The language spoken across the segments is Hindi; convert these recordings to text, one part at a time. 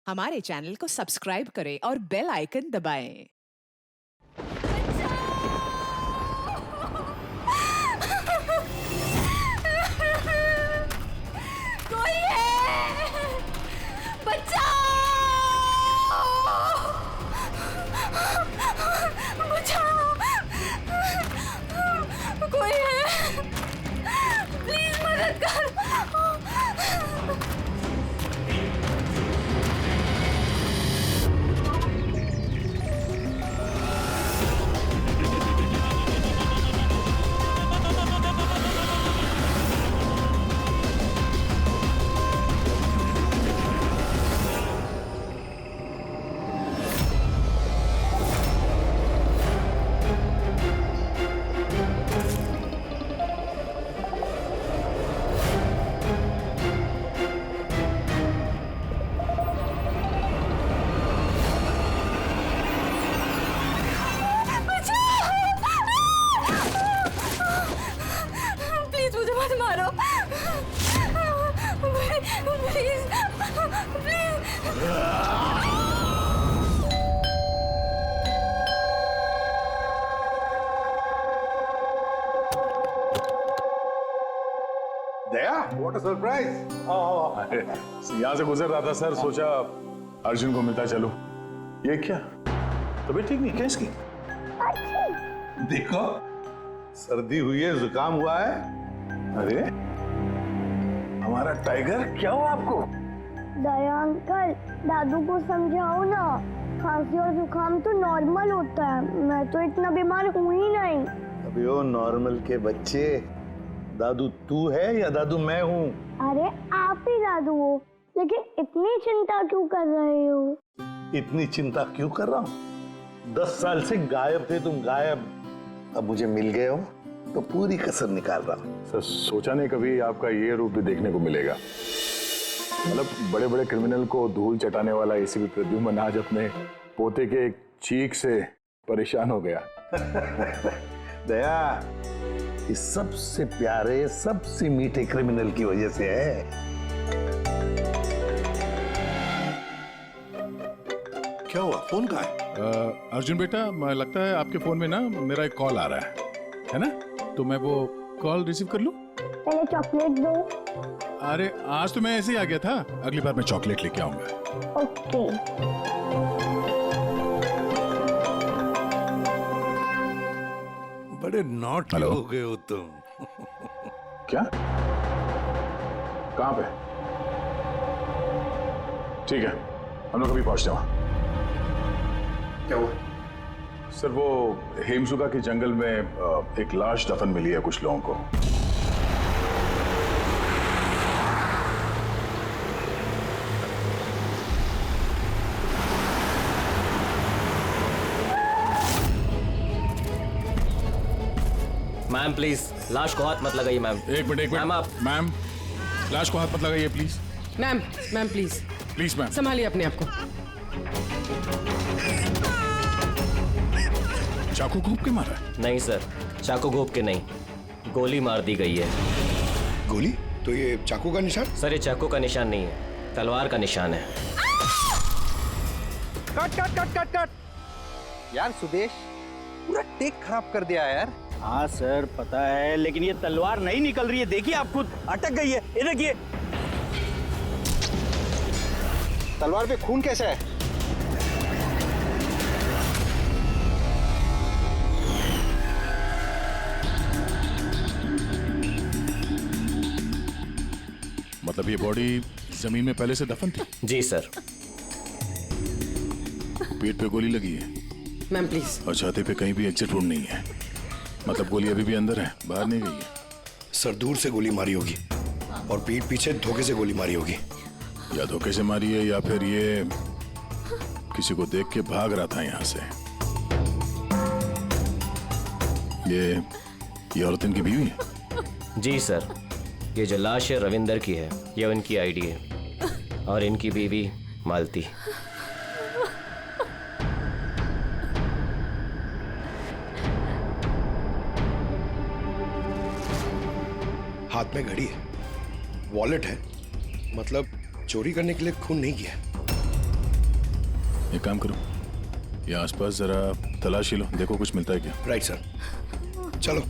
हमारे चैनल को सब्सक्राइब करें और बेल आइकन दबाएं। कोई है, बचाओ, बचाओ, कोई है, प्लीज मदद कर। प्लीज मुझे मत मारो, please please. Daya, what a surprise! यहाँ से गुजर रहा था सर, सोचा अर्जुन को मिलता चलो। ये क्या तबीयत ठीक नहीं क्या इसकी? देखो, सर्दी हुई है, जुकाम हुआ है। अरे हमारा टाइगर, क्या हुआ आपको? दया अंकल, दादू को समझाओ ना, खांसी और जुकाम तो नॉर्मल होता है, मैं तो इतना बीमार हूँ ही नहीं। अबे ओ नॉर्मल के बच्चे, दादू तू है या दादू मैं हूँ? अरे आप ही दादू हो, लेकिन इतनी चिंता क्यों कर रहे हो? इतनी चिंता क्यों कर रहा हूँ? 10 साल से गायब थे तुम, गायब। अब मुझे मिल गए हो तो पूरी कसर निकाल रहा हूँ। सर सोचा नहीं कभी आपका ये रूप भी देखने को मिलेगा। मतलब बड़े बड़े क्रिमिनल को धूल चटाने वाला एसीपी प्रद्युम्न आज अपने पोते के एक चीख से परेशान हो गया। दया, इस सबसे प्यारे, सबसे मीठे क्रिमिनल की वजह से है। क्या हुआ, फोन कहाँ है? अर्जुन बेटा, लगता है आपके फोन में ना मेरा एक कॉल आ रहा है ना? तो मैं वो कॉल रिसीव कर लूं? पहले चॉकलेट दो। अरे आज तो मैं ऐसे ही आ गया था, अगली बार मैं चॉकलेट लेके आऊंगा। ओके। बड़े नॉट हेलो। हो गए हो तुम। क्या? कहाँ पे? ठीक है, हम लोग अभी पहुंचते वहां। क्या हुआ? सर वो हेमसुगा के जंगल में एक लाश दफन मिली है कुछ लोगों को। मैम प्लीज लाश को हाथ मत लगाइए मैम। एक मिनट मैम आप मैम, लाश को हाथ मत लगाइए please. Ma'am ma'am please please ma'am. संभालिए अपने आप को। चाकू घूप के मारा है? नहीं सर, चाकू घोप के नहीं, गोली मार दी गई है। गोली? तो ये चाकू का निशान? सर ये चाकू का निशान नहीं है, तलवार का निशान है। Cut cut cut cut cut यार, सुदेश पूरा टेक खराब कर दिया यार। हाँ सर पता है, लेकिन ये तलवार नहीं निकल रही है, देखिए आप खुद अटक गई है। ये देखिए तलवार पे खून कैसे है? मतलब ये बॉडी जमीन में पहले से दफन थी? जी सर। पेट पे गोली लगी है मैम प्लीज। और छाती पे कहीं भी एग्जिट वुंड नहीं है, मतलब गोली अभी भी अंदर है, बाहर नहीं गई है। सर दूर से गोली मारी होगी और पीठ पीछे धोखे से गोली मारी होगी। या धोखे से मारी है या फिर ये किसी को देख के भाग रहा था यहाँ से। ये औरत इनकी बीवी है? जी सर, ये जो लाश है रविंदर की है, ये उनकी आईडी है और इनकी बीवी मालती। हाथ में घड़ी है, वॉलेट है, मतलब चोरी करने के लिए खून नहीं किया। एक काम करो, ये आसपास जरा तलाशी लो, देखो कुछ मिलता है क्या। राइट सर, चलो।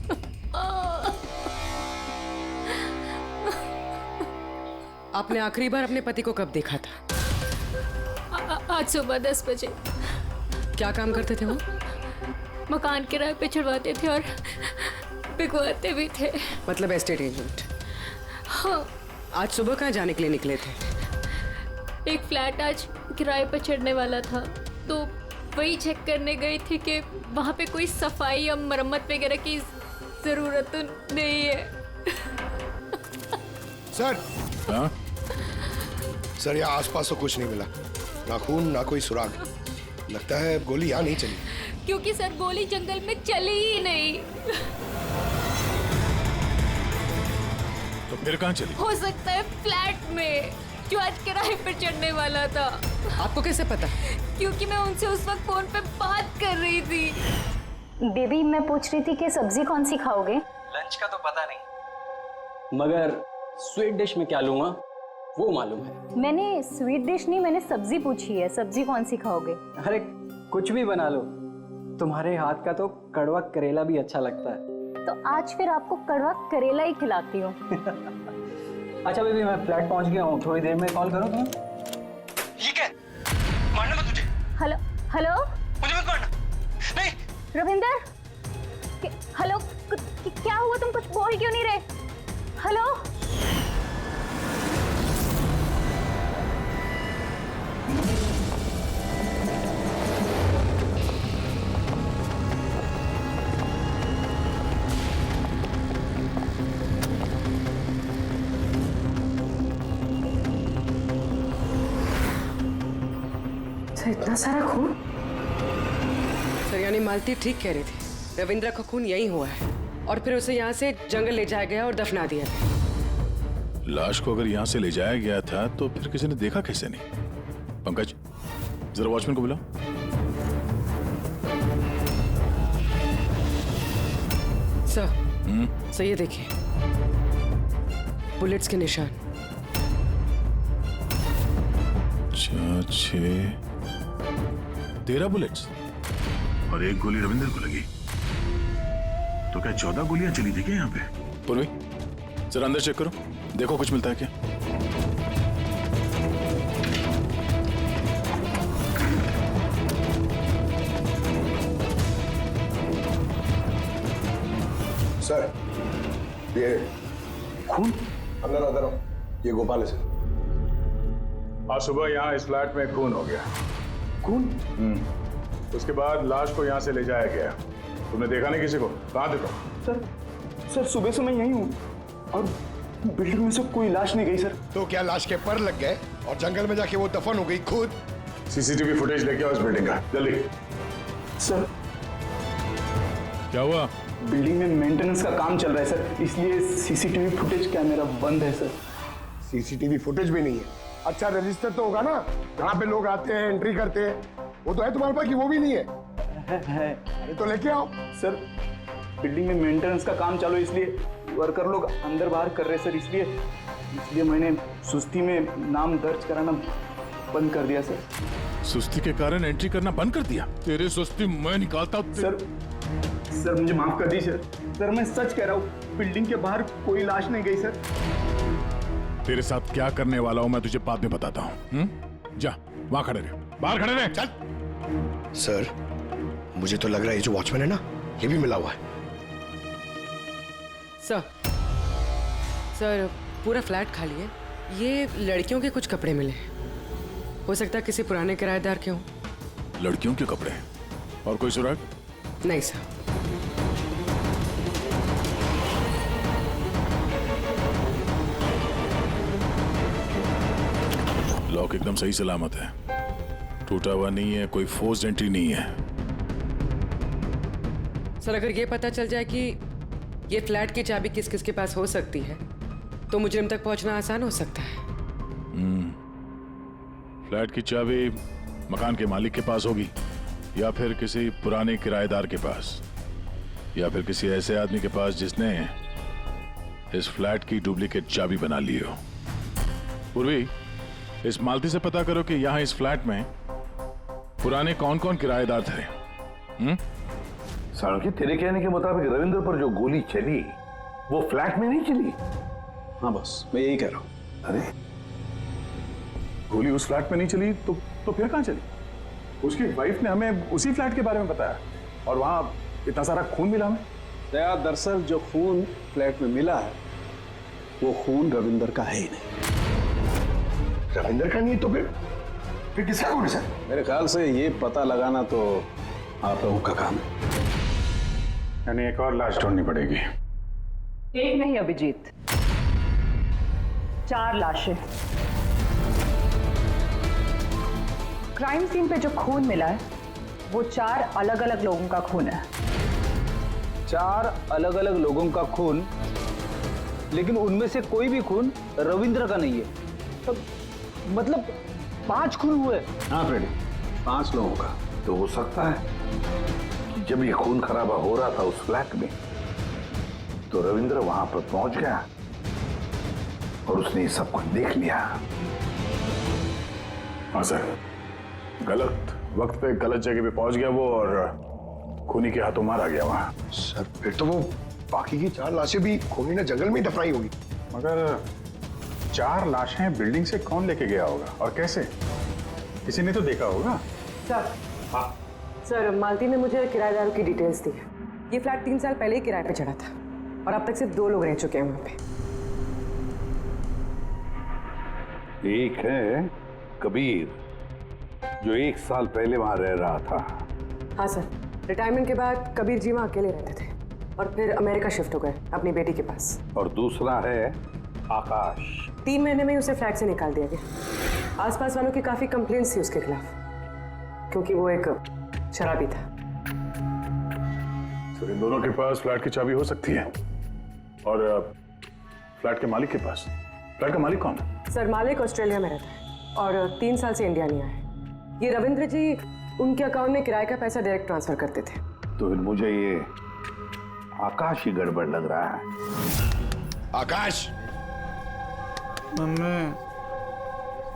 आपने आखिरी बार अपने पति को कब देखा था? आज सुबह 10 बजे। क्या काम करते थे वो? मकान किराए पे छुड़वाते थे और बिकवाते भी थे। मतलब एस्टेट एजेंट। हाँ। आज सुबह कहाँ जाने के लिए निकले थे? एक फ्लैट आज किराए पर चढ़ने वाला था, तो वही चेक करने गई थी कि वहाँ पे कोई सफाई या मरम्मत वगैरह की जरूरत तो नहीं है। सर। हाँ? सर, यहाँ आसपास तो कुछ नहीं मिला, ना खून ना कोई सुराग। लगता है गोली यहाँ नहीं चली। क्योंकि सर गोली जंगल में चली ही नहीं। तो फिर कहाँ चली? हो सकता है फ्लैट में, जो आज किराए पर चढ़ने वाला था। आपको कैसे पता? क्योंकि मैं उनसे उस वक्त फोन पे बात कर रही थी। बेबी, मैं पूछ रही थी कि सब्जी कौन सी खाओगे? लंच का तो पता नहीं, मगर स्वीट डिश में क्या लूंगा वो मालूम है। मैंने स्वीट डिश नहीं, मैंने सब्जी पूछी है। सब्जी कौन सी खाओगे? अरे कुछ भी बना लो, तुम्हारे हाथ का तो कड़वा करेला भी अच्छा लगता है। तो आज फिर आपको कड़वा करेला ही खिलाती हूँ। अच्छा बेबी, मैं फ्लैट पहुंच गया हूँ, थोड़ी देर में कॉल करूँ तुम्हें? ये क्या? मारना मत मुझे। हेलो हेलो, मुझे मत मारना। नहीं रविंदर। हेलो, क्या हुआ? तुम कुछ बोल क्यों नहीं रहे? हेलो। इतना सारा खून? सर, यानी मालती ठीक कह रही थी, रविंद्र का खून यही हुआ है और फिर उसे यहाँ से जंगल ले जाया गया और दफना दिया। लाश को अगर यहाँ से ले जाया गया था तो फिर किसी ने देखा कैसे नहीं? पंकज, जरा वॉचमैन को बुलाओ। सर, ये देखिए, बुलेट्स के निशान। 13 बुलेट्स और एक गोली रविंदर को लगी, तो क्या 14 गोलियां चली थी क्या यहाँ पे? पूर्वी, जरा अंदर चेक करो, देखो कुछ मिलता है क्या। सर, ये खून अंदर अंदर आओ। ये गोपाल है सर। आज सुबह यहाँ इस फ्लैट में खून हो गया। खून? उसके बाद लाश को यहाँ से ले जाया गया। तुमने देखा नहीं किसी को? कहाँ देखा? सर सुबह से मैं यहीं हूँ और बिल्डिंग में से कोई लाश नहीं गई सर। तो क्या लाश के पर लग गए और जंगल में जाके वो दफन हो गई खुद? सीसीटीवी फुटेज लेके आओ इस बिल्डिंग का, जल्दी। सर, क्या हुआ? बिल्डिंग में मेंटेनेंस का काम चल रहा है सर, इसलिए सीसीटीवी फुटेज कैमरा बंद है सर। सीसीटीवी फुटेज भी नहीं है। अच्छा, रजिस्टर तो होगा ना, जहाँ पे लोग आते हैं एंट्री करते हैं, वो तो है तुम्हारे पास कि वो भी नहीं है? है। अरे तो लेके आओ। सर, बिल्डिंग में मेंटेनेंस का काम चालू है, इसलिए वर्कर लोग अंदर बाहर कर रहे हैं सर, इसलिए मैंने सुस्ती में नाम दर्ज कराना बंद कर दिया सर। सुस्ती के कारण एंट्री करना बंद कर दिया? तेरे सुस्ती मैं निकालता हूँ। सर मुझे माफ कर दी सर, मैं सच कह रहा हूँ, बिल्डिंग के बाहर कोई लाश नहीं गई सर। तेरे साथ क्या करने वाला हूँ मैं तुझे बाद में बताता हूँ। जा, वहां खड़े रहे, बाहर खड़े रहे। चल। सर, मुझे तो लग रहा है ये जो वॉचमैन है ना, ये भी मिला हुआ है। सर, पूरा फ्लैट खाली है। ये लड़कियों के कुछ कपड़े मिले हैं, हो सकता है किसी पुराने किराएदार के हों। लड़कियों के कपड़े और कोई सुराग? नहीं सर। लॉक एकदम सही सलामत है, टूटा हुआ नहीं है, कोई फोर्स्ड एंट्री नहीं है। सर, अगर ये पता चल जाए कि ये फ्लैट की चाबी किस किस के पास हो सकती है तो मुजरिम तक पहुंचना आसान हो सकता है। फ्लैट की चाबी मकान के मालिक के पास होगी, या फिर किसी पुराने किराएदार के पास, या फिर किसी ऐसे आदमी के पास जिसने इस फ्लैट की डुप्लीकेट चाबी बना ली हो। पूर्वी, इस मालती से पता करो कि यहाँ इस फ्लैट में पुराने कौन कौन किराएदार थे? साळुंखे, तेरे कहने के मुताबिक रविंद्र पर जो गोली चली वो फ्लैट में नहीं चली? हाँ बस, मैं यही कह रहा हूँ। अरे गोली उस फ्लैट में नहीं चली तो फिर कहाँ चली? उसकी वाइफ ने हमें उसी फ्लैट के बारे में बताया और वहां इतना सारा खून मिला हमें। दया, दरअसल जो खून फ्लैट में मिला है वो खून रविंदर का है ही नहीं। रविंदर का नहीं तो फिर किसका खून है सर? मेरे ख्याल से ये पता लगाना तो आप लोगों का काम है। यानी एक और लाश ढूंढनी पड़ेगी। एक नहीं अभिजीत, 4 लाशें। क्राइम सीन पे जो खून मिला है वो 4 अलग अलग लोगों का खून है। 4 अलग अलग लोगों का खून, लेकिन उनमें से कोई भी खून रविंद्र का नहीं है। तो मतलब 5 खून हुए। हाँ फ्रेडी, 5 लोगों का। तो हो सकता है कि जब ये खून खराबा हो रहा था उस फ्लैट में तो रविंद्र वहां पर पहुंच गया और उसने ये सब कुछ देख लिया। हाँ सर, गलत वक्त पे गलत जगह पे पहुंच गया वो और खूनी के हाथों मारा गया वहां। सर फिर तो वो बाकी की 4 लाशें भी खूनी ने जंगल में ही दफनाई होगी। मगर 4 लाशें बिल्डिंग से कौन लेके गया होगा और कैसे? किसी ने तो देखा होगा। सर, हाँ सर मालती ने मुझे किराएदारों की डिटेल्स दी। ये फ्लैट 3 साल पहले ही किराए पे चढ़ा था और अब तक सिर्फ 2 लोग रह चुके हैं वहां पे। एक है कबीर जो 1 साल पहले वहां रह रहा था। हाँ सर, रिटायरमेंट के बाद कबीर जी वहाँ अकेले रहते थे और फिर अमेरिका शिफ्ट हो गए अपनी बेटी के पास। और दूसरा है आकाश। 3 महीने में ही उसे फ्लैट से निकाल दिया गया। आसपास वालों की काफी कंप्लेंट्स थी उसके खिलाफ क्योंकि वो एक शराबी था। सर इन दोनों के पास फ्लैट की चाबी हो सकती है और फ्लैट के मालिक के पास। फ्लैट का मालिक कौन है? सर मालिक ऑस्ट्रेलिया में रहता है और 3 साल से इंडिया नहीं आया है। ये रविंद्र जी उनके अकाउंट में किराए का पैसा डायरेक्ट ट्रांसफर करते थे। तो फिर मुझे ये आकाश ही गड़बड़ लग रहा है। आकाश,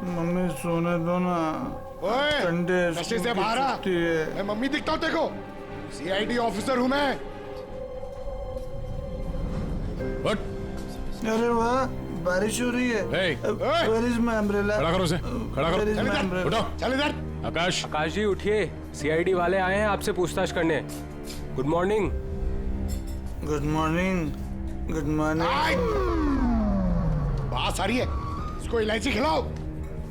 मम्मी सोने दो ना। ओए, संडे नशे से बाहर आ। मैं मम्मी दिखता हूँ देखो, CID ऑफिसर हूँ मैं। अरे वाह, बारिश हो रही है। Where is my umbrella? खड़ा करो उसे, खड़ा करो। Where is my umbrella? उठो। चल इधर। आकाश, आकाश जी उठिए, CID वाले आए हैं आपसे पूछताछ करने। Good morning. Good morning, good morning. बात सारी है, इसको इलायची खिलाओ।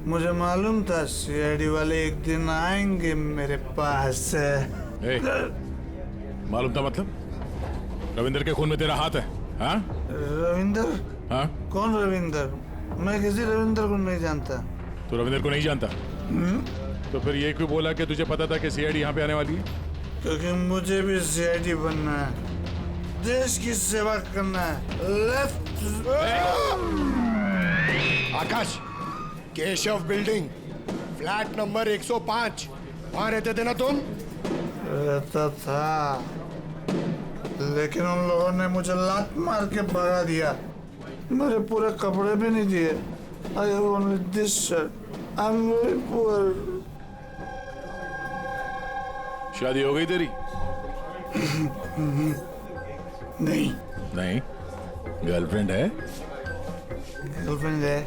मुझे मालूम था CID वाले एक दिन आएंगे मेरे पास। मालूम था मतलब? रविंद्र के खून में तेरा हाथ है? हाँ? रविंदर? हाँ? कौन रविंदर? मैं किसी रविंदर को नहीं जानता। तू रविंद्र को नहीं जानता? तो फिर ये क्यों बोला कि तुझे पता था कि CID यहाँ पे आने वाली है? क्योंकि मुझे भी CID बनना है, देश की सेवा करना है। लेफ्ट। आकाश, केशव बिल्डिंग, फ्लैट नंबर 105, वहां रहते थे ना तुम? रहता था, लेकिन उन लोगों ने मुझे लात मार के भगा दिया। मेरे पूरे कपड़े भी नहीं दिए। I have only this shirt. I'm very poor. शादी हो गई तेरी? नहीं। नहीं? गर्लफ्रेंड है? गर्लफ्रेंड है।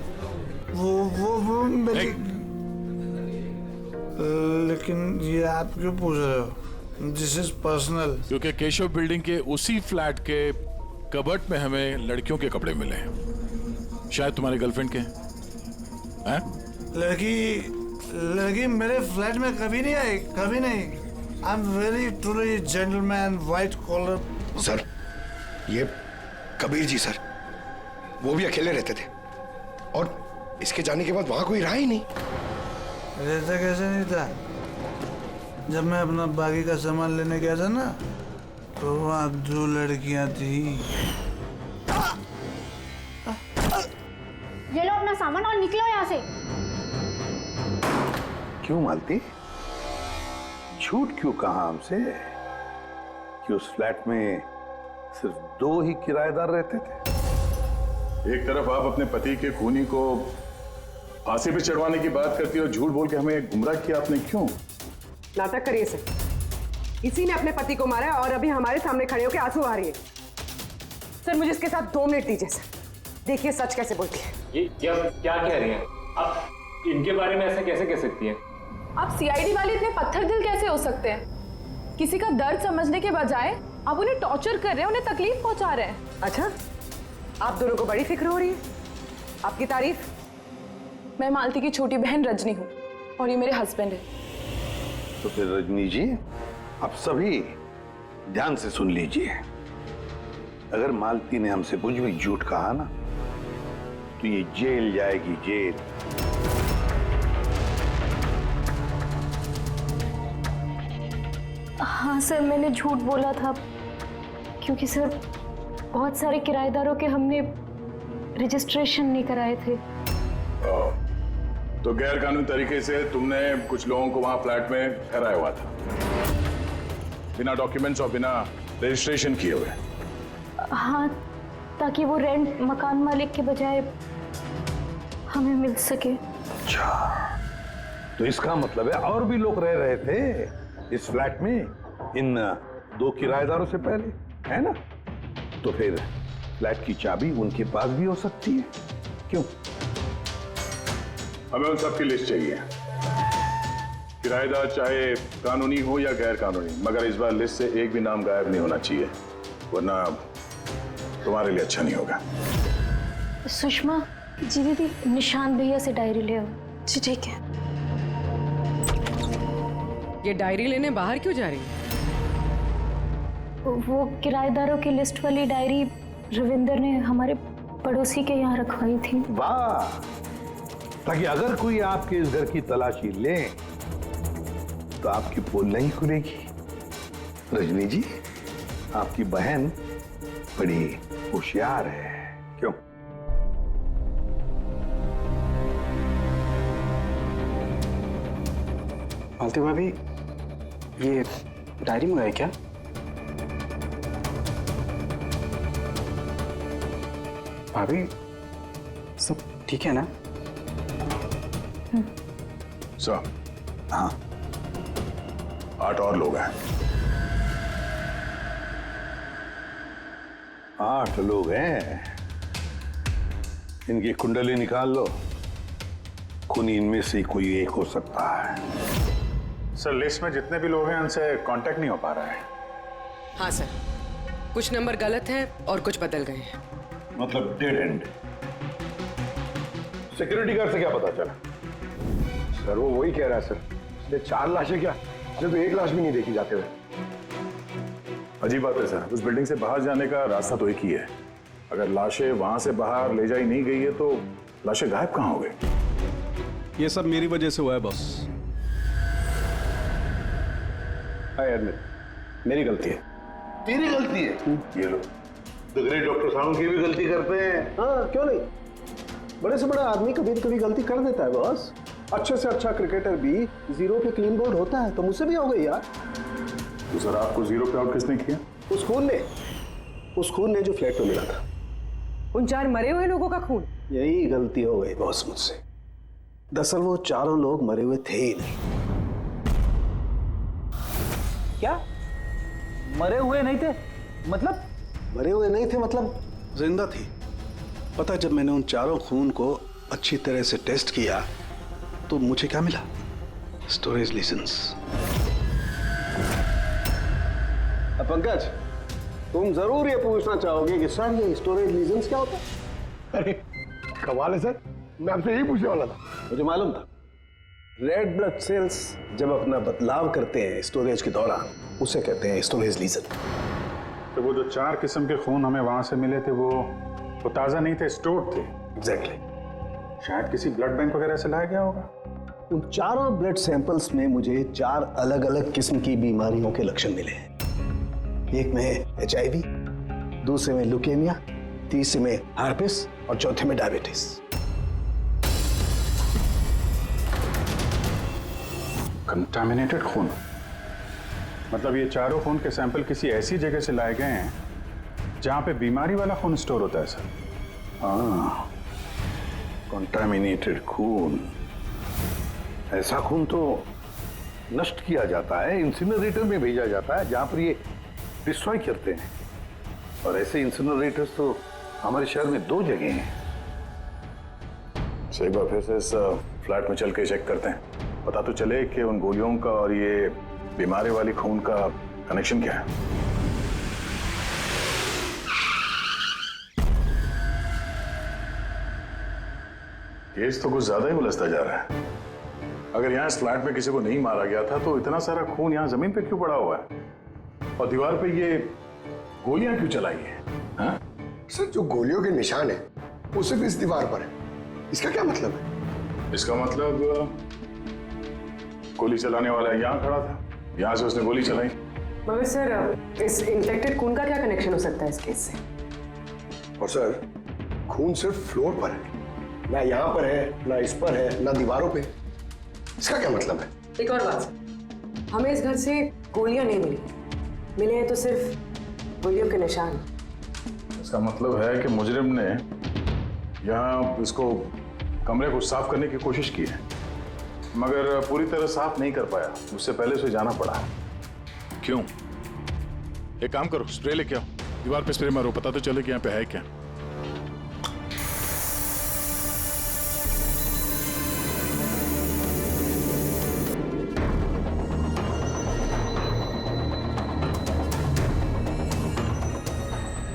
वो मेरी। लेकिन ये आप क्यों पूछ रहे हो? This is personal. क्योंकि केशव बिल्डिंग के उसी फ्लैट के कबर्ड में हमें लड़कियों के कपड़े मिले हैं, शायद तुम्हारी गर्लफ्रेंड के हैं? लड़की मेरे फ्लैट में कभी नहीं आई, कभी नहीं। I am very truly gentleman, white collar. Sir, ये कबीर जी सर, वो भी अकेले रहते थे और इसके जाने के बाद वहां कोई रहा ही नहीं। रहता कैसे नहीं था? जब मैं अपना बाकी का सामान लेने गया था ना, तो वहाँ 2 लड़कियां थी। ये लो अपना सामान और निकलो यहाँ से। क्यों मालती? झूठ क्यों कहा हमसे कि उस फ्लैट में सिर्फ 2 ही किराएदार रहते थे? एक तरफ आप अपने पति के खूनी को फांसी पे चढ़वाने की बात करती हो, झूठ बोल के हमें गुमराह किया आपने, क्यों? नाटक करिए सर। इसी ने अपने पति को मारा है और अभी हमारे सामने खड़े होकर आंसू आ रही है। सर मुझे इसके साथ 2 मिनट दीजिए सर, देखिए सच कैसे बोलती है। ये क्या कह रही हैं आप? इनके बारे में ऐसे कैसे कह सकती हैं? आप सीआईडी वाले इतने पत्थर दिल कैसे हो सकते हैं? किसी का दर्द समझने के बजाय आप उन्हें टॉर्चर कर रहे हैं, उन्हें तकलीफ पहुंचा रहे हैं। अच्छा, आप दोनों को बड़ी फिक्र हो रही है। आपकी तारीफ। मैं मालती की छोटी बहन रजनी हूँ और ये मेरे हस्बैंड है। तो फिर रजनी जी, आप सभी ध्यान से सुन लीजिए। अगर मालती ने हमसे कुछ भी झूठ कहा ना, तो ये जेल जाएगी, जेल। हाँ सर, मैंने झूठ बोला था क्योंकि सर बहुत सारे किराएदारों के हमने रजिस्ट्रेशन नहीं कराए थे। तो गैर कानूनी तरीके से तुमने कुछ लोगों को वहां फ्लैट में ठहराया हुआ था, बिना डॉक्यूमेंट्स और बिना रजिस्ट्रेशन किए हुए। हाँ, ताकि वो रेंट मकान मालिक के बजाय हमें मिल सके। अच्छा, तो इसका मतलब है और भी लोग रह रहे थे इस फ्लैट में इन 2 किराएदारों से पहले, है ना? तो फिर फ्लैट की चाबी उनके पास भी हो सकती है, क्यों? हमें उन सबकी लिस्ट चाहिए, किराएदार चाहे कानूनी हो या गैर कानूनी, मगर इस बार लिस्ट से एक भी नाम गायब नहीं होना चाहिए, वरना तुम्हारे लिए अच्छा नहीं होगा। सुषमा जी, दीदी निशांत भैया से डायरी ले आओ। जी ठीक है। ये डायरी लेने बाहर क्यों जा रही है? वो किराएदारों की लिस्ट वाली डायरी रविंदर ने हमारे पड़ोसी के यहाँ रखवाई थी। वाह, ताकि अगर कोई आपके इस घर की तलाशी ले तो आपकी पोल नहीं खुलेगी। रजनी जी, आपकी बहन बड़ी होशियार है, क्यों? मालती भाभी, ये डायरी मंगाई क्या? भाभी, सब ठीक है ना? सर, हाँ, 8 और लोग हैं। 8 लोग हैं। इनकी कुंडली निकाल लो, खूनी इनमें से कोई एक हो सकता है। सर, लिस्ट में जितने भी लोग हैं उनसे कांटेक्ट नहीं हो पा रहा है। हाँ सर, कुछ नंबर गलत हैं और कुछ बदल गए हैं। मतलब डेड एंड। सिक्योरिटी गार्ड से क्या पता चला? सर वो वही कह रहा है सर, इसलिए 4 लाशें क्या, इसलिए तो 1 लाश भी नहीं देखी जाते हुए। अजीब बात है सर, उस बिल्डिंग से बाहर जाने का रास्ता तो एक ही है। अगर लाशें वहां से बाहर ले जाई नहीं गई है तो लाशें गायब कहाँ हो गई? ये सब मेरी वजह से हुआ है बॉस। आई एडमिट, मेरी गलती है। तेरी गलती है? ये लो, द ग्रेट डॉक्टर साहब की भी गलती करते हैं। हाँ, क्यों नहीं, बड़े से बड़ा आदमी कभी न कभी गलती कर देता है बॉस। अच्छे से अच्छा क्रिकेटर भी 0 पे क्लीन बोल्ड होता है, तो मुझसे भी हो गई यार। तो सर, आपको 0 पे आउट किसने किया? उस खून ने जो फ्लैट में मिला था। उन 4 मरे हुए लोगों का खून? यही गलती हो गई बॉस मुझसे। दरअसल वो 4 लोग मरे हुए थे ही नहीं। क्या? मरे हुए नहीं थे? मतलब? मरे हुए नहीं थे मतलब जिंदा थी। पता, जब मैंने उन 4 खून को अच्छी तरह से टेस्ट किया तो मुझे क्या मिला? स्टोरेज लीजेंस। पंकज, तुम जरूर ये पूछना चाहोगे कि सर ये स्टोरेज लीजेंस क्या होता है? अरे कमाल है सर, मैं आपसे यही पूछने वाला था। मुझे मालूम था। रेड ब्लड सेल्स जब अपना बदलाव करते हैं स्टोरेज के दौरान, उसे कहते हैं स्टोरेज लीजन। तो वो जो 4 किस्म के खून हमें वहां से मिले थे वो ताजा नहीं थे, स्टोर थे। एग्जैक्टली। शायद किसी ब्लड बैंक वगैरह से लाया गया होगा। उन 4 ब्लड सैंपल्स में मुझे 4 अलग अलग किस्म की बीमारियों के लक्षण मिले हैं। एक में HIV, दूसरे में ल्यूकेमिया, तीसरे में हार्पिस और चौथे में डायबिटीज। कंटामिनेटेड खून, मतलब ये 4 खून के सैंपल किसी ऐसी जगह से लाए गए हैं जहां पे बीमारी वाला खून स्टोर होता है सर। हाँ, कंटामिनेटेड खून। ऐसा खून तो नष्ट किया जाता है, इंसिनरेटर में भेजा जाता है जहां पर ये डिस्ट्रॉय करते हैं। और ऐसे इंसिनरेटर्स तो हमारे शहर में 2 जगह हैं। एक बार फिर से इस फ्लैट में चल के चेक करते हैं, पता तो चले कि उन गोलियों का और ये बीमारी वाली खून का कनेक्शन क्या है। केस तो कुछ ज्यादा ही उलझता जा रहा है। अगर यहाँ इस फ्लैट में किसी को नहीं मारा गया था तो इतना सारा खून यहाँ जमीन पे क्यों पड़ा हुआ है, और दीवार पे ये गोलियां क्यों चलाई है? हाँ? सर, जो गोलियों के निशान है वो सिर्फ इस दीवार पर है। इसका क्या मतलब है? इसका मतलब गोली चलाने वाला यहाँ खड़ा था, यहाँ से उसने गोली चलाई। मगर सर, इस इन्फेक्टेड खून का क्या कनेक्शन हो सकता है इस केस से? और सर, खून सिर्फ फ्लोर पर है, ना यहाँ पर है, ना इस पर है, ना दीवारों पे। इसका क्या मतलब है? एक और बात, हमें इस घर से गोलियां नहीं मिली, मिले हैं तो सिर्फ गोलियों के निशान। इसका मतलब है कि मुजरिम ने यहाँ इसको कमरे को साफ करने की कोशिश की है, मगर पूरी तरह साफ नहीं कर पाया, उससे पहले उसे जाना पड़ा। क्यों? एक काम करो, स्प्रे लेके आओ, दीवार पे स्प्रे मारो, पता तो चले कि यहाँ पे है क्या।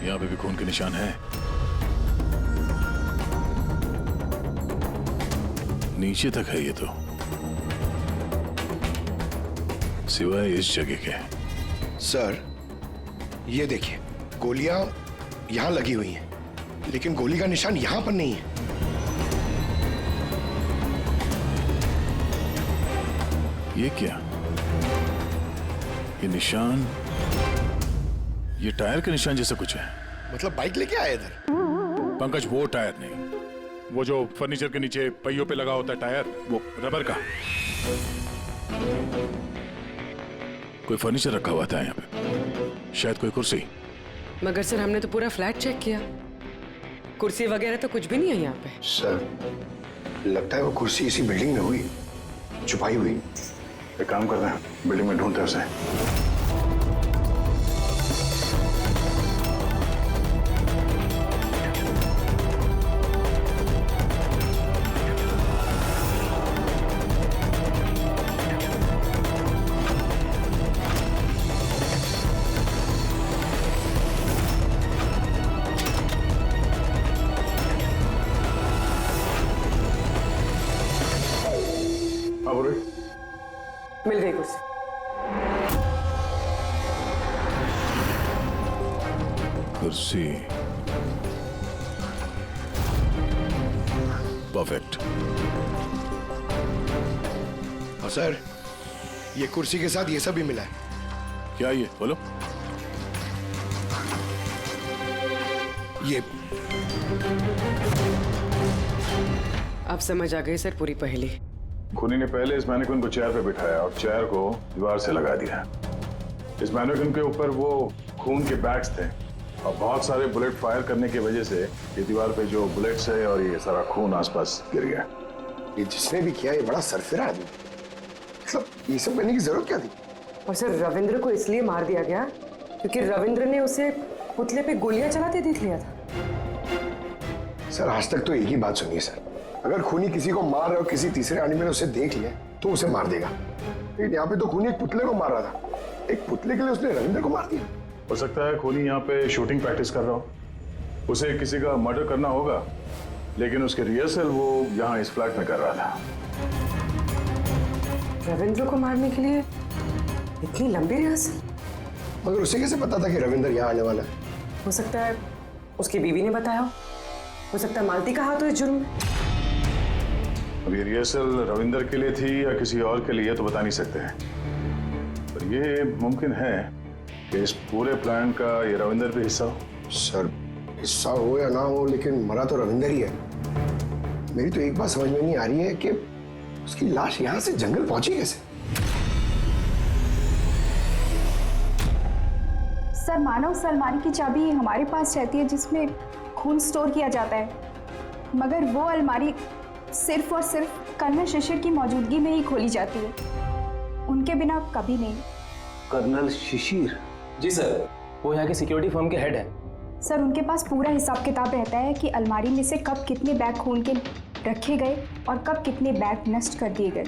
यहाँ पे भी खून के निशान है, नीचे तक है ये तो, सिवाय इस जगह के। सर, ये देखिए, गोलियां यहां लगी हुई हैं, लेकिन गोली का निशान यहां पर नहीं है। ये क्या? ये निशान, ये टायर के निशान जैसा कुछ है। मतलब बाइक लेके आए इधर? पंकज, वो टायर नहीं, वो जो फर्नीचर के नीचे पहियों पे लगा होता है टायर, वो रबर का। कोई फर्नीचर रखा हुआ था यहाँ पे, शायद कोई कुर्सी। मगर सर, हमने तो पूरा फ्लैट चेक किया, कुर्सी वगैरह तो कुछ भी नहीं है यहाँ पे। सर, लगता है वो कुर्सी इसी बिल्डिंग में हुई, छुपाई हुई। एक काम करते हैं, बिल्डिंग में ढूंढते हैं उसे। मिल गई कुर्सी। कुर्सी, परफेक्ट। और सर, ये कुर्सी के साथ ये सब भी मिला है। क्या ये? बोलो। ये अब समझ आ गई सर पूरी पहेली। खूनी ने पहले इस मैनिक्विन को चेयर पे बिठाया और चेयर को दीवार से लगा दिया। इस मैनिक्विन के ऊपर वो खून के बैग्स थे और बहुत सारे बुलेट फायर करने की वजह से ये दीवार पे जो बुलेट्स है और ये सारा खून आसपास गिर गया। ये जिसने भी किया, ये बड़ा सरफिरा आदमी। मतलब ये सब करने की जरूरत क्या थी? और सर, रविंद्र को इसलिए मार दिया गया क्योंकि रविंद्र ने उसे पुतले पे गोलियां चलाते देख लिया था। सर, आज तक तो एक ही बात सुनिए सर, अगर खूनी किसी को मार रहा हो, किसी तीसरे आदमी ने उसे देख लिया तो उसे मार देगा, लेकिन यहाँ पे तो खूनी एक पुतले को मार रहा था। एक पुतले के लिए उसने रविंद्र को मार दिया। हो सकता है खूनी यहाँ पे शूटिंग प्रैक्टिस कर रहा हो, उसे किसी का मर्डर करना होगा, लेकिन उसके रिहर्सल वो यहाँ इस फ्लैट में कर रहा था। रविंद्र को मारने के लिए इतनी लंबी रिहर्सल? मगर उसे कैसे पता था कि रविंद्र यहाँ आने वाला है? हो सकता है उसकी बीवी ने बताया हो सकता है मालती का हाथ हो इस जुर्म में। अब ये रिहर्सल रविंद्र के लिए थी या किसी और के लिए तो बता नहीं सकते हैं, पर ये मुमकिन है कि इस पूरे प्लान का ये रविंद्र भी हिस्सा हो। सर, हिस्सा हो या ना हो, लेकिन मरा तो रविंद्र ही है। मेरी तो एक बात समझ में नहीं आ रही है कि उसकी लाश यहाँ से जंगल पहुंची कैसे? सर, मानव उस अलमारी की चाबी हमारे पास रहती है जिसमें खून स्टोर किया जाता है, मगर वो अलमारी सिर्फ और सिर्फ कर्नल शिशिर की मौजूदगी में ही खोली जाती है उनके बिना कभी नहीं। कर्नल शिशिर? जी सर, वो यहाँ के सिक्योरिटी फर्म के हेड हैं। सर उनके पास पूरा हिसाब किताब रहता है कि अलमारी में से कब कितने बैग खून के रखे गए और कब कितने बैग नष्ट कर दिए गए।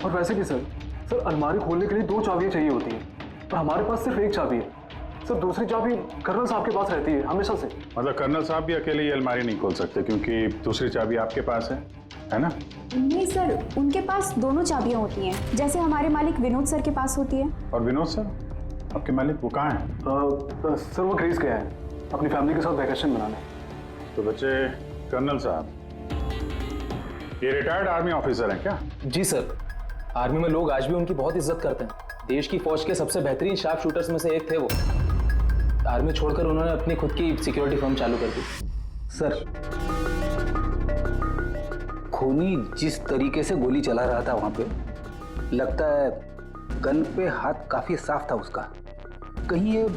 और वैसे भी सर अलमारी खोलने के लिए 2 चाबियां चाहिए होती हैं, पर हमारे पास सिर्फ 1 चाबी है। सर दूसरी चाबी कर्नल साहब के पास रहती है हमेशा से। मतलब कर्नल साहब भी अकेले ये अलमारी नहीं खोल सकते क्योंकि दूसरी चाबी आपके पास है ना? नहीं सर, उनके पास दोनों चाबियां होती हैं, जैसे हमारे मालिक विनोद सर के पास होती है। और विनोद सर, आपके मालिक वो कहाँ हैं? सर वो ग्रीस गया है अपनी फैमिली के साथ वैकेशन मनाने। तो बच्चे, कर्नल साहब ये रिटायर्ड आर्मी ऑफिसर हैं क्या? जी सर, आर्मी में लोग आज भी उनकी बहुत इज्जत करते हैं। देश की फौज के सबसे बेहतरीन शार्प शूटर्स में से एक थे वो। आर्मी छोड़कर उन्होंने अपनी खुद की सिक्योरिटी फर्म चालू कर दी। सर, खूनी जिस तरीके से गोली चला रहा था वहां पे, लगता है गन पे हाथ काफी साफ था उसका। कहीं ये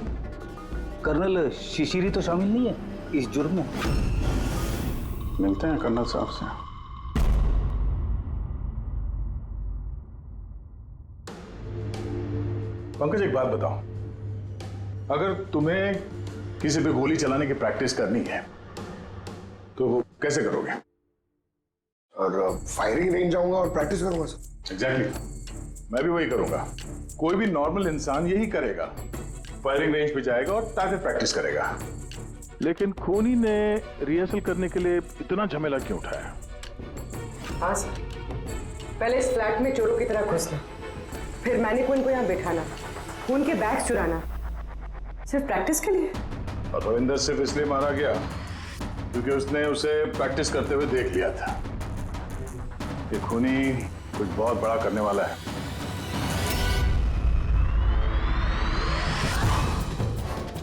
कर्नल शिशिरी तो शामिल नहीं है इस जुर्म में? मिलते हैं कर्नल साहब से। पंकज, एक बात बताओ, अगर तुम्हें किसी पे गोली चलाने की प्रैक्टिस करनी है तो वो कैसे करोगे? और फायरिंग रेंज जाऊंगा और प्रैक्टिस करूंगा सर। एग्जैक्टली, मैं भी वही करूंगा। कोई भी नॉर्मल इंसान यही करेगा, फायरिंग रेंज पे जाएगा और टारगेट प्रैक्टिस करेगा। लेकिन खूनी ने रिहर्सल करने के लिए इतना झमेला क्यों उठाया? हाँ सर, पहले इस फ्लैट में चोरों की तरह घुसना, फिर मैनिक्विन को यहाँ बैठाना, खून के बैग चुराना, सिर्फ प्रैक्टिस के लिए। और रविंदर सिर्फ इसलिए मारा गया क्योंकि उसने उसे प्रैक्टिस करते हुए देख लिया था कि खूनी कुछ बहुत बड़ा करने वाला है।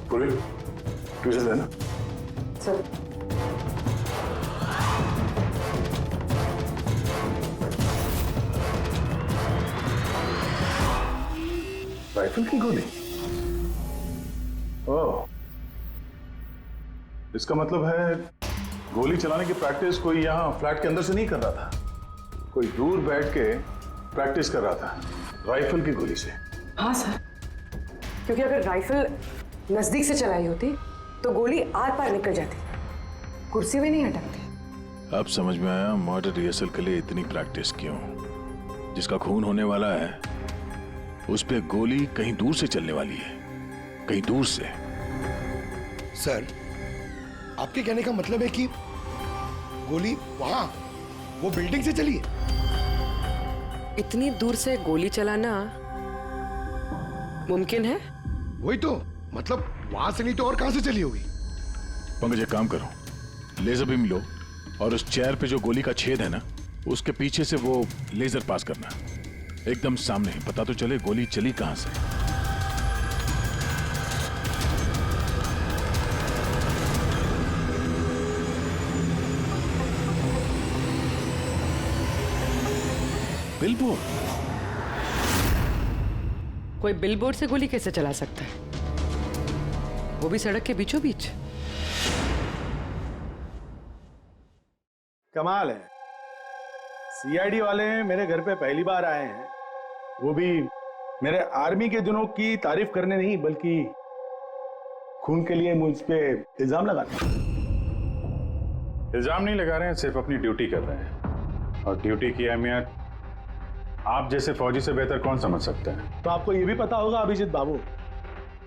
पूरी ट्यूशन है ना सर? राइफल की गोली? ओह, इसका मतलब है गोली चलाने की प्रैक्टिस कोई यहाँ फ्लैट के अंदर से नहीं कर रहा था, कोई दूर बैठ के प्रैक्टिस कर रहा था राइफल की गोली से। हाँ सर, क्योंकि अगर राइफल नजदीक से चलाई होती तो गोली आर पार निकल जाती, कुर्सी भी नहीं हटकती। अब समझ में आया मर्डर रिहर्सल के लिए इतनी प्रैक्टिस क्यों। जिसका खून होने वाला है उस पे गोली कहीं दूर से चलने वाली है, कहीं दूर से। सर, आपके कहने का मतलब है कि गोली वहां वो बिल्डिंग से चली है? इतनी दूर से गोली चलाना मुमकिन है? वही तो, मतलब वहां से नहीं तो और कहां से चली होगी? पंकज, एक काम करो, लेजर बीम लो और उस चेयर पे जो गोली का छेद है ना, उसके पीछे से वो लेजर पास करना, एकदम सामने, पता तो चले गोली चली कहां से। बिलबोर्ड? कोई बिलबोर्ड से गोली कैसे चला सकता है, वो भी सड़क के बीचों बीच? कमाल है, सीआईडी वाले मेरे घर पे पहली बार आए हैं, वो भी मेरे आर्मी के दिनों की तारीफ करने नहीं बल्कि खून के लिए मुझ पे इल्जाम लगाने। इल्जाम नहीं लगा रहे हैं, सिर्फ अपनी ड्यूटी कर रहे हैं, और ड्यूटी की अहमियत आप जैसे फौजी से बेहतर कौन समझ सकता है। तो आपको ये भी पता होगा अभिजीत बाबू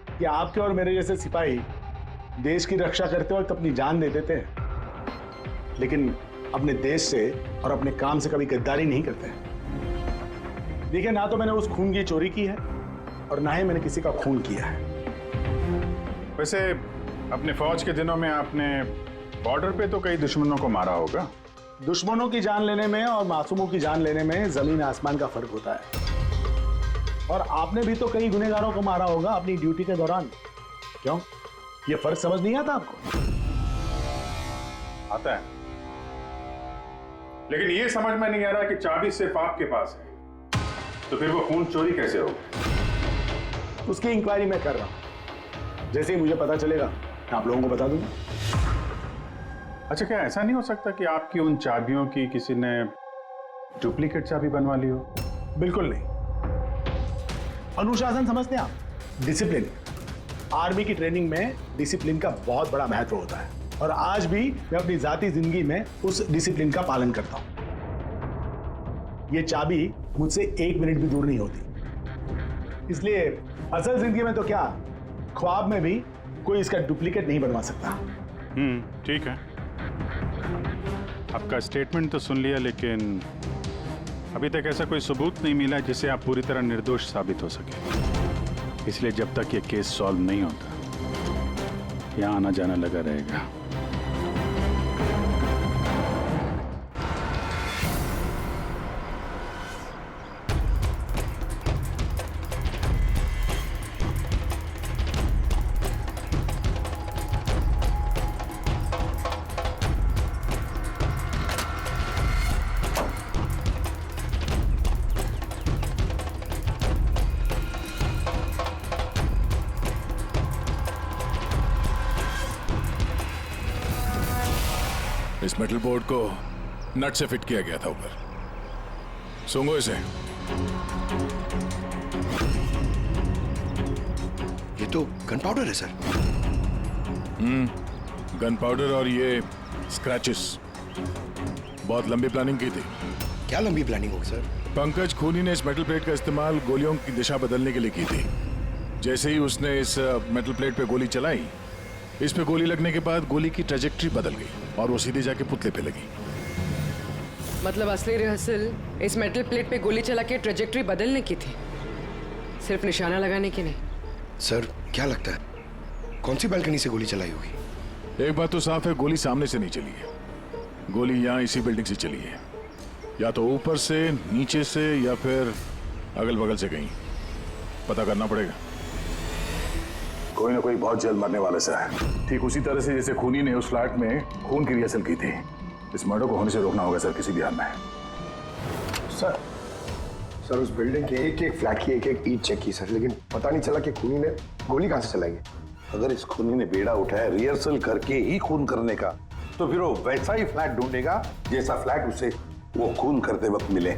कि आपके और मेरे जैसे सिपाही देश की रक्षा करते वक्त अपनी जान दे देते हैं, लेकिन अपने देश से और अपने काम से कभी गद्दारी नहीं करते। देखिए, ना तो मैंने उस खून की चोरी की है और ना ही मैंने किसी का खून किया है। वैसे अपने फौज के दिनों में आपने बॉर्डर पे तो कई दुश्मनों को मारा होगा। दुश्मनों की जान लेने में और मासूमों की जान लेने में जमीन आसमान का फर्क होता है, और आपने भी तो कई गुनहगारों को मारा होगा अपनी ड्यूटी के दौरान। क्यों, ये फर्क समझ नहीं आता आपको? आता है, लेकिन ये समझ में नहीं आ रहा कि चाबी सिर्फ आपके पास है, तो फिर वो खून चोरी कैसे हो? उसकी इंक्वायरी मैं कर रहा हूं, जैसे ही मुझे पता चलेगा मैं आप लोगों को बता दूंगा। अच्छा, क्या ऐसा नहीं हो सकता कि आपकी उन चाबियों की किसी ने डुप्लीकेट चाबी बनवा ली हो? बिल्कुल नहीं। अनुशासन समझते हैं आप? डिसिप्लिन। आर्मी की ट्रेनिंग में डिसिप्लिन का बहुत बड़ा महत्व होता है और आज भी मैं अपनी जाती जिंदगी में उस डिसिप्लिन का पालन करता हूं। ये चाबी मुझसे 1 मिनट भी दूर नहीं होती, इसलिए असल जिंदगी में तो क्या, ख्वाब में भी कोई इसका डुप्लीकेट नहीं बनवा सकता। ठीक है, आपका स्टेटमेंट तो सुन लिया, लेकिन अभी तक ऐसा कोई सबूत नहीं मिला जिससे आप पूरी तरह निर्दोष साबित हो सके। इसलिए जब तक ये केस सॉल्व नहीं होता, यहाँ आना जाना लगा रहेगा। इस मेटल बोर्ड को नट से फिट किया गया था ऊपर। सूंघो इसे। ये तो गन पाउडर है सर। गन पाउडर और ये स्क्रैचेस। बहुत लंबी प्लानिंग की थी। क्या लंबी प्लानिंग होगी सर? पंकज खूनी ने इस मेटल प्लेट का इस्तेमाल गोलियों की दिशा बदलने के लिए की थी। जैसे ही उसने इस मेटल प्लेट पे गोली चलाई, इस पे गोली लगने के बाद गोली की ट्रेजेक्ट्री बदल गई और वो सीधे जाके पुतले पे लगी। मतलब असली रिहर्सल इस मेटल प्लेट पे गोली चला के ट्रेजेक्ट्री बदलने की थी, सिर्फ निशाना लगाने की नहीं। सर क्या लगता है कौन सी बालकनी से गोली चलाई होगी? एक बात तो साफ है, गोली सामने से नहीं चली है। गोली यहाँ इसी बिल्डिंग से चली है, या तो ऊपर से, नीचे से, या फिर अगल बगल से कहीं। पता करना पड़ेगा। कोई ना कोई बहुत जल्द मरने वाला सा है, ठीक उसी तरह से जैसे खूनी ने उस फ्लैट में खून की रिहर्सल की थी। इस मर्डर को होने से रोकना होगा सर, किसी भी हाल में। सर उस बिल्डिंग के एक फ्लैट की एक ईंट चेक की सर, लेकिन पता नहीं चला कि खूनी ने गोली कहां से चलाई है। अगर इस खूनी ने बेड़ा उठाया रिहर्सल करके ही खून करने का, तो फिर वो वैसा ही फ्लैट ढूंढेगा जैसा फ्लैट उसे वो खून करते वक्त मिले।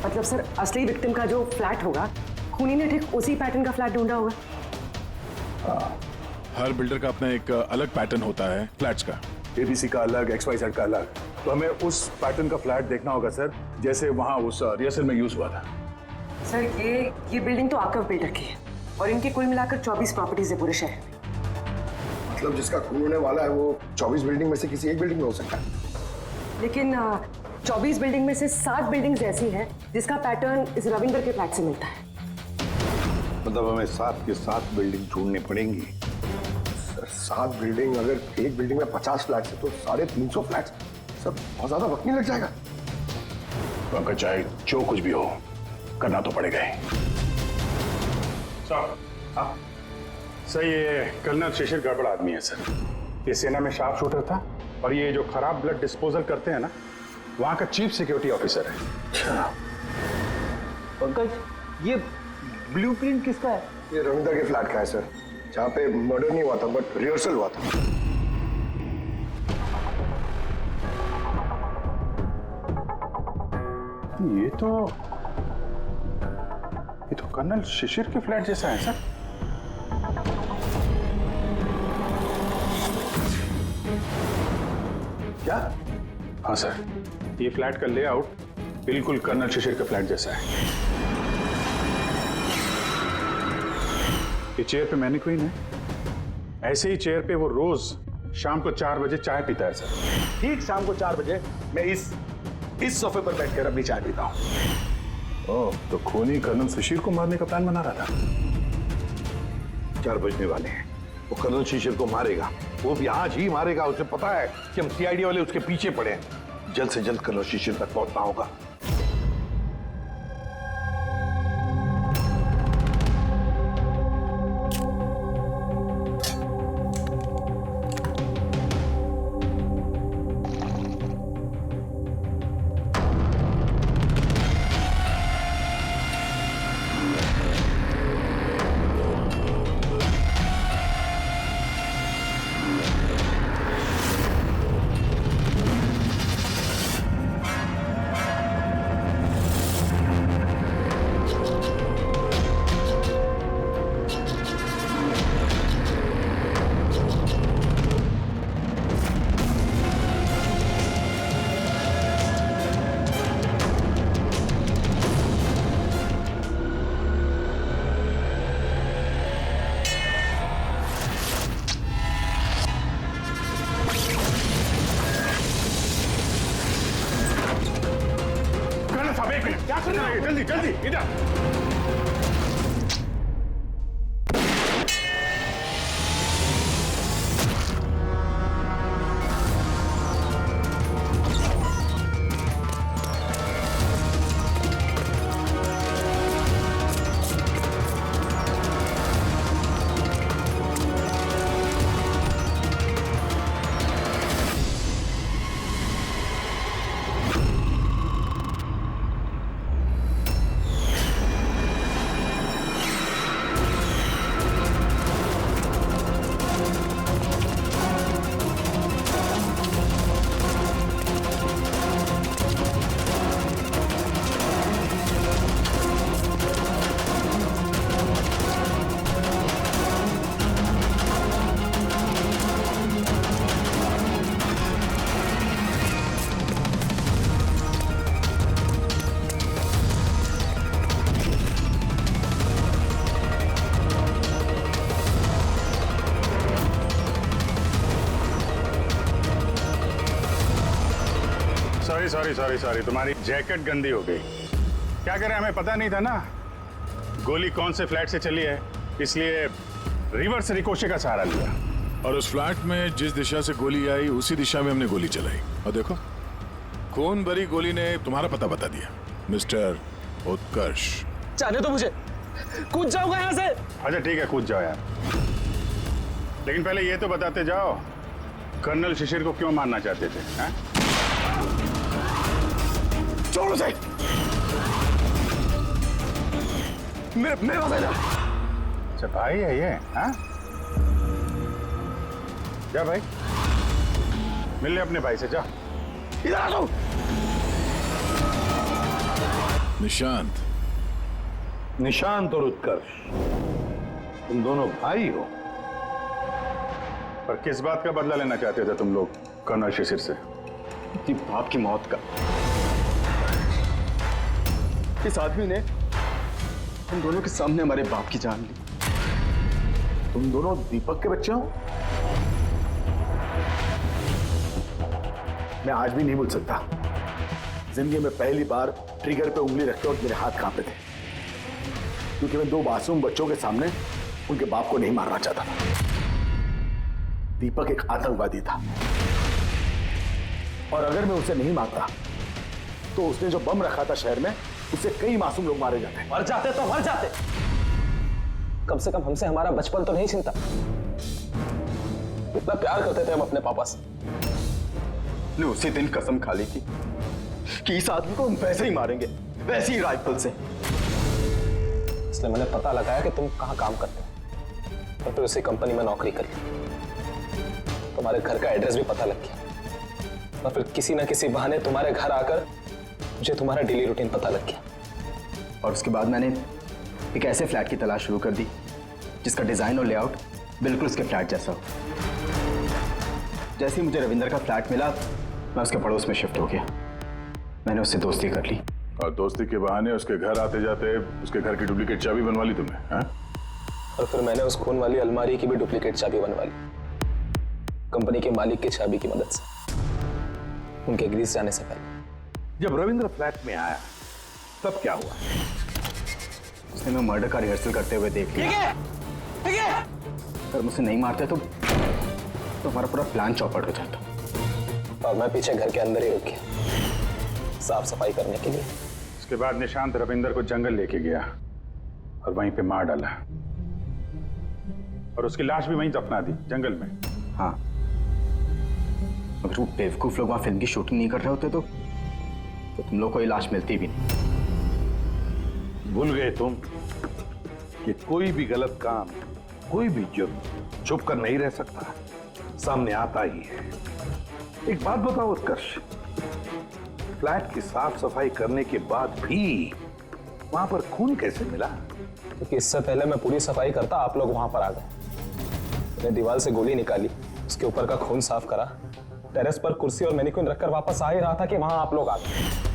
मतलब सर असली विक्टिम का जो फ्लैट होगा, खूनी ने ठीक उसी पैटर्न का फ्लैट ढूंढा होगा। हर बिल्डर का अपना एक अलग पैटर्न होता है फ्लैट्स का। एबीसी का अलग, XYZ का अलग। तो हमें उस पैटर्न का फ्लैट देखना होगा सर, जैसे वहां उस रिहर्सल में यूज हुआ था। सर ये बिल्डिंग तो आकव बिल्डर की है और इनकी कुल मिलाकर 24 प्रॉपर्टीज है पूरे शहर में। मतलब जिसका खून होने वाला है वो 24 बिल्डिंग में से किसी एक बिल्डिंग में हो सकता है। लेकिन 24 बिल्डिंग में से 7 बिल्डिंग्स ऐसी हैं जिसका पैटर्न इस रविंदर के फ्लैट से मिलता है। मतलब हमें 7 के 7 बिल्डिंग ढूंढनी पड़ेंगी। 7 बिल्डिंग, अगर एक बिल्डिंग में 50 फ्लैट है तो 350 फ्लैट, सब बहुत ज्यादा वक्त नहीं लग जाएगा। पंकज चाहे जो कुछ भी हो, करना तो पड़ेगा ही। सर ये कर्नल शिशिर गड़बड़ आदमी है सर। ये सेना में शार्प शूटर था और ये जो खराब ब्लड डिस्पोजल करते हैं ना, वहां का चीफ सिक्योरिटी ऑफिसर है। अच्छा पंकज, ये ब्लूप्रिंट किसका है? ये रविंदर के फ्लैट का है सर, जहाँ पे मर्डर नहीं हुआ था बट रिहर्सल हुआ था। ये तो कर्नल शिशिर के फ्लैट जैसा है सर। क्या? हाँ सर, ये फ्लैट का लेआउट बिल्कुल कर्नल शिशिर के फ्लैट जैसा है। ये चेयर पे मैनिक्विन है, ऐसे ही चेयर पे वो रोज शाम को 4 बजे चाय पीता है सर। ठीक शाम को 4 बजे मैं इस सोफे पर बैठकर अपनी चाय पीता हूँ। ओह, तो खूनी कर्नल शिशिर को मारने का प्लान बना रहा था। 4 बजने वाले हैं, वो कर्नल शिशिर को मारेगा, वो भी आज ही मारेगा। उसे पता है कि हम CID वाले उसके पीछे पड़े हैं। जल्द से जल्द कर्नल शिशिर तक पहुंचना होगा। जल्दी जल्दी इधर। सॉरी तुम्हारी जैकेट गंदी हो गई। क्या करें, हमें पता नहीं था ना गोली कौन से फ्लैट से चली है, इसलिए रिवर्स रिकोशे का सहारा लिया। और उस फ्लैट में जिस दिशा से गोली आई उसी दिशा में हमने गोली चलाई और देखो खून भरी गोली ने तुम्हारा पता बता दिया। मिस्टर उत्कर्ष, जाने दो मुझे, कूद जाऊंगा यहाँ से। अच्छा ठीक है, कूद जाओ यार, लेकिन पहले ये तो बताते जाओ कर्नल शिशिर को क्यों मारना चाहते थे? हैं? छोड़ उसे, मेरे पास आ जा। अच्छा भाई है ये? हाँ जा भाई, मिल ले अपने भाई से, जा। इधर आ जाओ। निशांत, निशांत और उत्कर्ष, तुम दोनों भाई हो। पर किस बात का बदला लेना चाहते थे तुम लोग कर्नल शिशिर से? कि बाप की मौत का। इस आदमी ने हम दोनों के सामने हमारे बाप की जान ली। तुम दोनों दीपक के बच्चे हो? मैं आज भी नहीं भूल सकता, जिंदगी में पहली बार ट्रिगर पे उंगली रखते वक्त मेरे हाथ कांपे थे, क्योंकि मैं दो मासूम बच्चों के सामने उनके बाप को नहीं मारना चाहता था। दीपक एक आतंकवादी था और अगर मैं उसे नहीं मारता तो उसने जो बम रखा था शहर में, उससे कई मासूम लोग मारे जाते। मर जाते तो मर जाते, कम से कम हमसे हमारा बचपन तो नहीं छीनता। इतना प्यार करते थे हम अपने पापा से। ने उसी दिन कसम खा ली थी कि इस आदमी को हम वैसे ही मारेंगे, वैसे ही राइफल से। इसलिए मैंने पता लगाया कि तुम कहाँ काम करते हो और फिर उसी कंपनी में नौकरी कर ली। तुम्हारे घर का एड्रेस भी पता लग गया और फिर किसी ना किसी बहाने तुम्हारे घर आकर मुझे तुम्हारा डेली रूटीन पता लग गया। और उसके बाद मैंने एक ऐसे फ्लैट की तलाश शुरू कर दी जिसका डिजाइन और लेआउट बिल्कुल उसके फ्लैट जैसा हो। जैसे ही मुझे रविंदर का फ्लैट मिला, मैं उसके पड़ोस में शिफ्ट हो गया। मैंने उससे दोस्ती कर ली और दोस्ती के बहाने उसके घर आते जाते उसके घर की डुप्लीकेट चाबी बनवा ली तुमने? हाँ? और फिर मैंने उस खून वाली अलमारी की भी डुप्लीकेट चाबी बनवा ली, कंपनी के मालिक की चाबी की मदद से, उनके ग्रीस जाने से पहले। जब रविंद्र फ्लैट में आया तब क्या हुआ? उसने मैं मर्डर का रिहर्सल करते हुए देख लिया। अगर मुझसे नहीं मारते तो हमारा पूरा प्लान चौपट हो जाता। और मैं पीछे घर के अंदर ही रुक गया साफ सफाई करने के लिए। उसके बाद निशांत रविंदर को जंगल लेके गया और वहीं पे मार डाला और उसकी लाश भी वहीं दफना दी जंगल में। हाँ, अगर वो बेवकूफ लोग वहां फिल्म की शूटिंग नहीं कर रहे होते तो तुम लोग को ये लाश मिलती भी नहीं। भूल गए तुम कि कोई भी गलत काम, कोई भी जुर्म छुप कर नहीं रह सकता, सामने आता ही है। एक बात बताओ उत्कर्ष, फ्लैट की साफ सफाई करने के बाद भी वहां पर खून कैसे मिला? क्योंकि इससे पहले मैं पूरी सफाई करता, आप लोग वहां पर आ गए। मैंने दीवार से गोली निकाली, उसके ऊपर का खून साफ करा, टेरेस पर कुर्सी और मैनिक्विन रखकर वापस आ ही रहा था कि वहां आप लोग आ गए।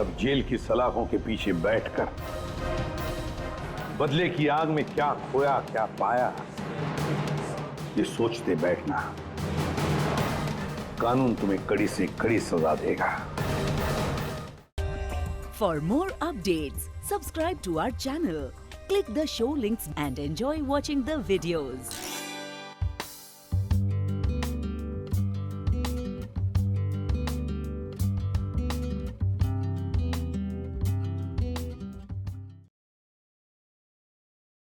अब जेल की सलाखों के पीछे बैठकर बदले की आग में क्या खोया क्या पाया, ये सोचते बैठना कानून तुम्हें कड़ी से कड़ी सजा देगा। For more updates, subscribe to our channel, click the show links and enjoy watching the videos.